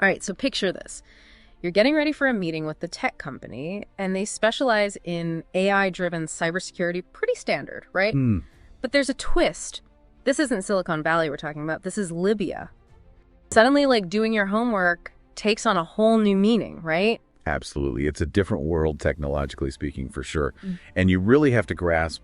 All right, so picture this. You're getting ready for a meeting with the tech company, and they specialize in AI-driven cybersecurity, pretty standard, right? But there's a twist. This isn't Silicon Valley we're talking about. This is Libya. Suddenly, like, doing your homework takes on a whole new meaning, right? Absolutely. It's a different world, technologically speaking, for sure. And you really have to grasp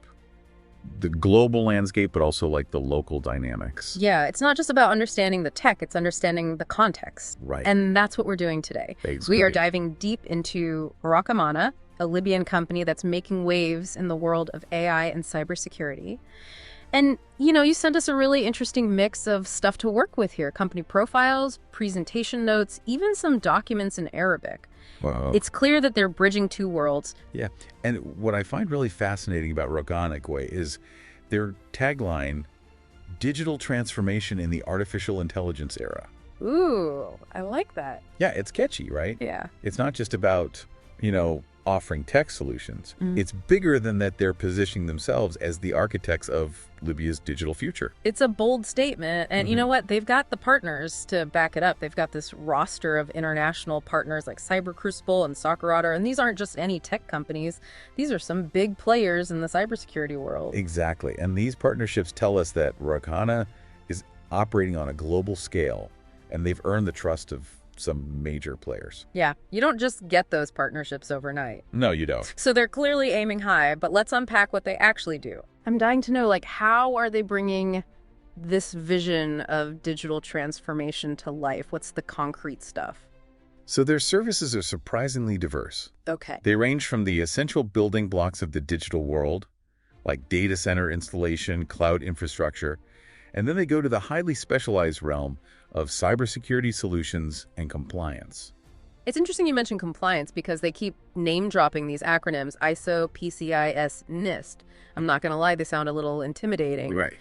the global landscape, but also like the local dynamics. Yeah, it's not just about understanding the tech, it's understanding the context. Right. And that's what we're doing today. Basically. We are diving deep into Raqmana, a Libyan company that's making waves in the world of AI and cybersecurity. And, you know, you sent us a really interesting mix of stuff to work with here. Company profiles, presentation notes, even some documents in Arabic. Wow. It's clear that they're bridging two worlds. Yeah. And what I find really fascinating about Raqmana is their tagline, digital transformation in the artificial intelligence era. Ooh, I like that. Yeah, it's catchy, right? Yeah. It's not just about, offering tech solutions. It's bigger than that. They're positioning themselves as the architects of Libya's digital future. It's a bold statement. And you know what? They've got the partners to back it up. They've got this roster of international partners like CyberCrucible and Soccer. And these aren't just any tech companies. These are some big players in the cybersecurity world. Exactly. And these partnerships tell us that Raqmana is operating on a global scale, and they've earned the trust of some major players. Yeah, you don't just get those partnerships overnight. No, you don't. So they're clearly aiming high, but let's unpack what they actually do. I'm dying to know, like, how are they bringing this vision of digital transformation to life? What's the concrete stuff? So their services are surprisingly diverse. Okay. They range from the essential building blocks of the digital world, like data center installation, cloud infrastructure, and then they go to the highly specialized realm of cybersecurity solutions and compliance. It's interesting you mentioned compliance because they keep name-dropping these acronyms, ISO, PCI, NIST. I'm not going to lie, they sound a little intimidating. Right.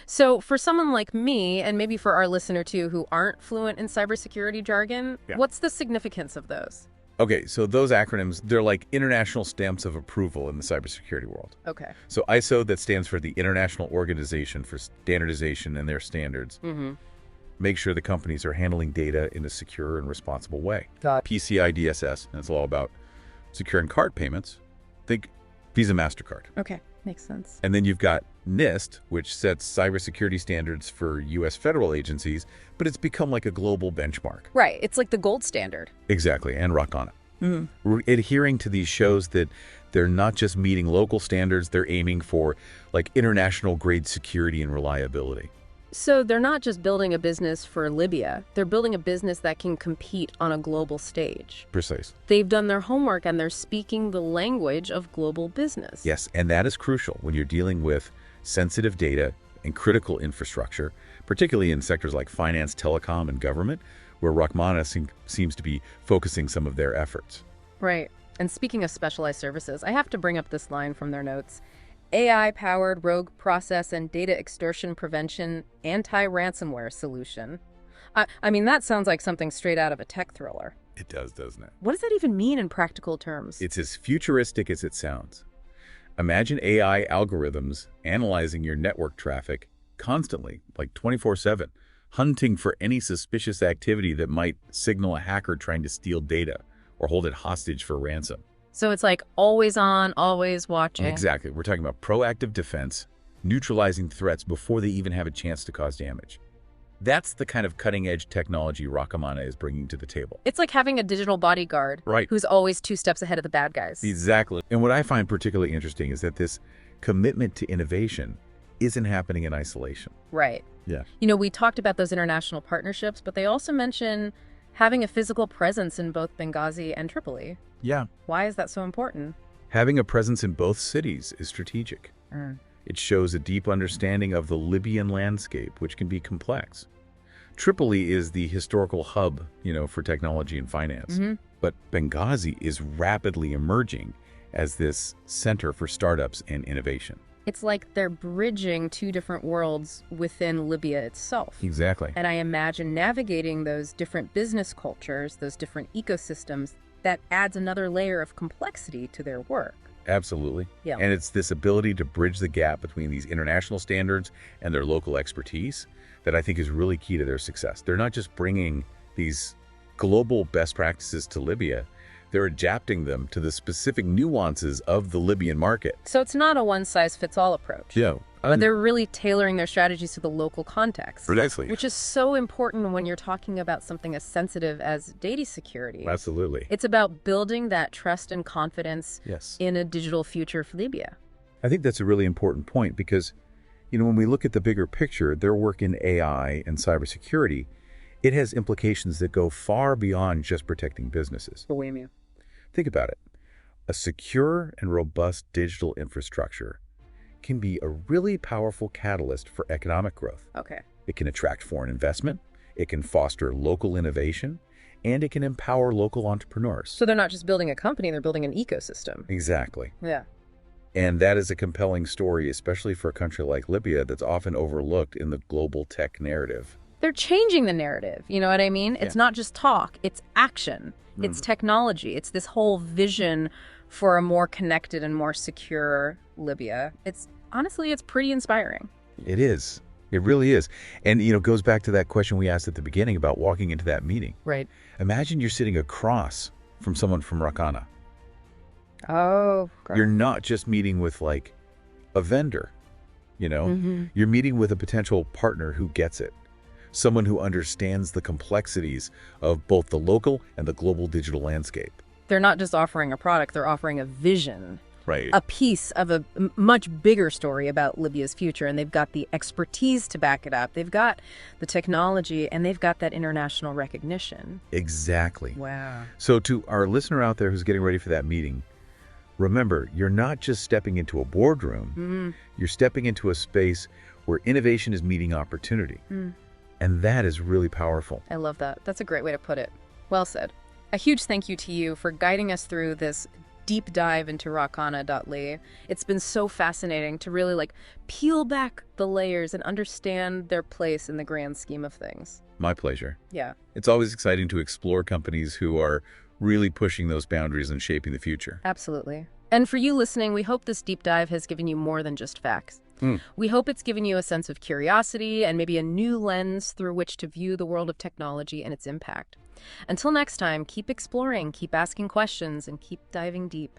So for someone like me, and maybe for our listener too, who aren't fluent in cybersecurity jargon, what's the significance of those? Okay, so those acronyms, they're like international stamps of approval in the cybersecurity world. Okay. So ISO, that stands for the International Organization for Standardization and their standards. Make sure the companies are handling data in a secure and responsible way. PCI DSS, and it's all about securing card payments. Think Visa, MasterCard. Okay, makes sense. And then you've got NIST, which sets cybersecurity standards for U.S. federal agencies, but it's become like a global benchmark. Right, it's like the gold standard. Exactly, and Raqmana. Adhering to these shows that they're not just meeting local standards, they're aiming for like international grade security and reliability. So they're not just building a business for Libya, they're building a business that can compete on a global stage. Precise. They've done their homework and they're speaking the language of global business. Yes, and that is crucial when you're dealing with sensitive data and critical infrastructure, particularly in sectors like finance, telecom, and government, where Raqmana seems to be focusing some of their efforts. Right. And speaking of specialized services, I have to bring up this line from their notes. AI-powered rogue process and data extortion prevention anti-ransomware solution. I mean, that sounds like something straight out of a tech thriller. It does, doesn't it? What does that even mean in practical terms? It's as futuristic as it sounds. Imagine AI algorithms analyzing your network traffic constantly, like 24/7, hunting for any suspicious activity that might signal a hacker trying to steal data or hold it hostage for ransom. So it's like always on, always watching. Exactly. We're talking about proactive defense, neutralizing threats before they even have a chance to cause damage. That's the kind of cutting-edge technology Raqmana is bringing to the table. It's like having a digital bodyguard, Right, who's always 2 steps ahead of the bad guys. exactly. And what I find particularly interesting is that this commitment to innovation isn't happening in isolation. Right. Yeah. You know, we talked about those international partnerships, but they also mention having a physical presence in both Benghazi and Tripoli. Yeah. Why is that so important? Having a presence in both cities is strategic. It shows a deep understanding of the Libyan landscape, which can be complex. Tripoli is the historical hub, for technology and finance. But Benghazi is rapidly emerging as this center for startups and innovation. It's like they're bridging 2 different worlds within Libya itself. Exactly. And I imagine navigating those different business cultures, those different ecosystems, that adds another layer of complexity to their work. Absolutely. Yeah. And it's this ability to bridge the gap between these international standards and their local expertise that I think is really key to their success. They're not just bringing these global best practices to Libya, they're adapting them to the specific nuances of the Libyan market. So it's not a one-size-fits-all approach. Yeah. But they're really tailoring their strategies to the local context. Precisely. Which is so important when you're talking about something as sensitive as data security. Absolutely. It's about building that trust and confidence in a digital future for Libya. I think that's a really important point because, when we look at the bigger picture, their work in AI and cybersecurity, it has implications that go far beyond just protecting businesses. Think about it. A secure and robust digital infrastructure can be a really powerful catalyst for economic growth. Okay. It can attract foreign investment, it can foster local innovation, and it can empower local entrepreneurs. So they're not just building a company, they're building an ecosystem. Exactly. Yeah. And that is a compelling story, especially for a country like Libya that's often overlooked in the global tech narrative. They're changing the narrative, you know what I mean? It's not just talk, it's action, it's technology, it's this whole vision for a more connected and more secure Libya. Honestly, it's pretty inspiring. It is. It really is. And, it goes back to that question we asked at the beginning about walking into that meeting. Right. Imagine you're sitting across from someone from Raqmana. Oh, God. You're not just meeting with, a vendor, You're meeting with a potential partner who gets it. Someone who understands the complexities of both the local and the global digital landscape. They're not just offering a product, they're offering a vision. Right. A piece of a much bigger story about Libya's future, and they've got the expertise to back it up. They've got the technology, and they've got that international recognition. Exactly. Wow. So to our listener out there who's getting ready for that meeting, remember, you're not just stepping into a boardroom. You're stepping into a space where innovation is meeting opportunity. And that is really powerful. I love that. That's a great way to put it. Well said. A huge thank you to you for guiding us through this deep dive into Raqmana.li. It's been so fascinating to really peel back the layers and understand their place in the grand scheme of things. My pleasure. Yeah. It's always exciting to explore companies who are really pushing those boundaries and shaping the future. Absolutely. And for you listening, we hope this deep dive has given you more than just facts. We hope it's given you a sense of curiosity and maybe a new lens through which to view the world of technology and its impact. Until next time, keep exploring, keep asking questions, and keep diving deep.